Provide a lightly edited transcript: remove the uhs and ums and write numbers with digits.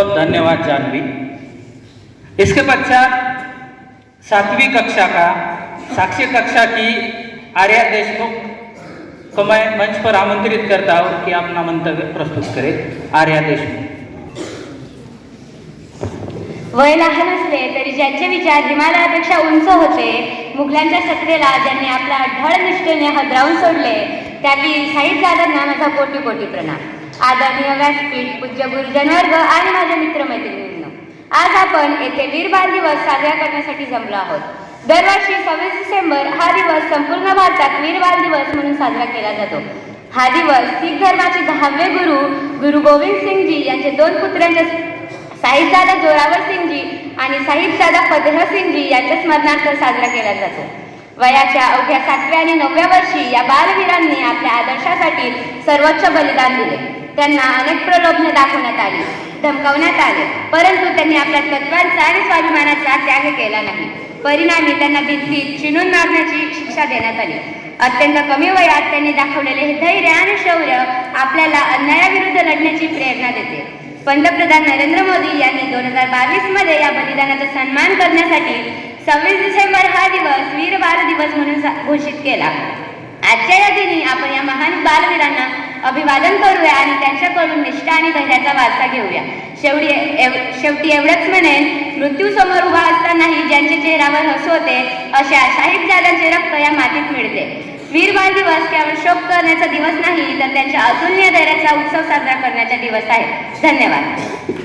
बहुत धन्यवाद जानवी। इसके पश्चात 7वीं कक्षा का साक्षी कक्षा की आर्या देशमुख को मैं मंच पर आमंत्रित करता हूँ कि अपना मंतव्य प्रस्तुत करें। आर्या देशमुख। वय लहान असले तरी ज्यांचे विचार हिमालयापेक्षा उंच होते, मुघलांच्या सत्तेला ज्यांनी आपल्या अढळ निष्ठेने हदरावून सोडले, त्या वीर साहिबजाद्यांना माझा कोटी कोटी प्रणाम। आदरणीय व्यासपीठ, पूज्य गुरुजनवर्ग आणि माझे मित्रमैत्रिणींनो, आज आपण येथे वीर बाल दिवस साजरा करण्यासाठी जमलो आहोत। दरवर्षी 26 डिसेंबर हा दिवस संपूर्ण भारतात वीर बाल दिवस म्हणून साजरा केला जातो। हा दिवस शीख धर्माचे 10वे गुरु गोविंद सिंगजी यांचे 2 पुत्रांच्या साहिबजादा जोरावर सिंगजी आणि साहिबजादा फतेह सिंगजी यांच्या स्मरणार्थ साजरा केला जातो। वयाच्या अवघ्या 7व्या आणि 9व्या वर्षी या बालवीरांनी आपल्या आदर्शासाठी सर्वोच्च बलिदान दिले। त्यांना अनेक प्रलोभने दाखवण्यात आली, धमकावण्यात आले, परंतु त्यांनी आपल्या तत्वांचा आणि स्वाभिमानाचा त्याग केला नाही। परिणामी त्यांना भिंतीत चिणून मारण्याची शिक्षा देण्यात आली। अत्यंत कमी वयात त्यांनी दाखवलेले हे धैर्य आणि शौर्य आपल्याला अन्यायाविरुद्ध लढण्याची प्रेरणा देते। पंतप्रधान नरेंद्र मोदी यांनी 2022 मध्ये या बलिदानाचा सन्मान करण्यासाठी 26 डिसेंबर हा दिवस वीर बाल दिवस म्हणून घोषित केला। आजच्या या दिनी आपण या महान बालवीरांना अभिवादन करूया आणि त्यांच्याकडून निष्ठा आणि धैर्याचा वारसा घेऊया। शेवटी एवढंच म्हणेन, मृत्यू समोर उभा असतानाही ज्यांच्या चेहऱ्यावर हसू होते अशा साहिबजाद्यांचे रक्त या मातीत मिळते। वीर बाल दिवस केवळ शोक करण्याचा दिवस नाही, तर त्यांच्या अतुलनीय धैर्याचा उत्सव साजरा करण्याचा दिवस आहे। धन्यवाद।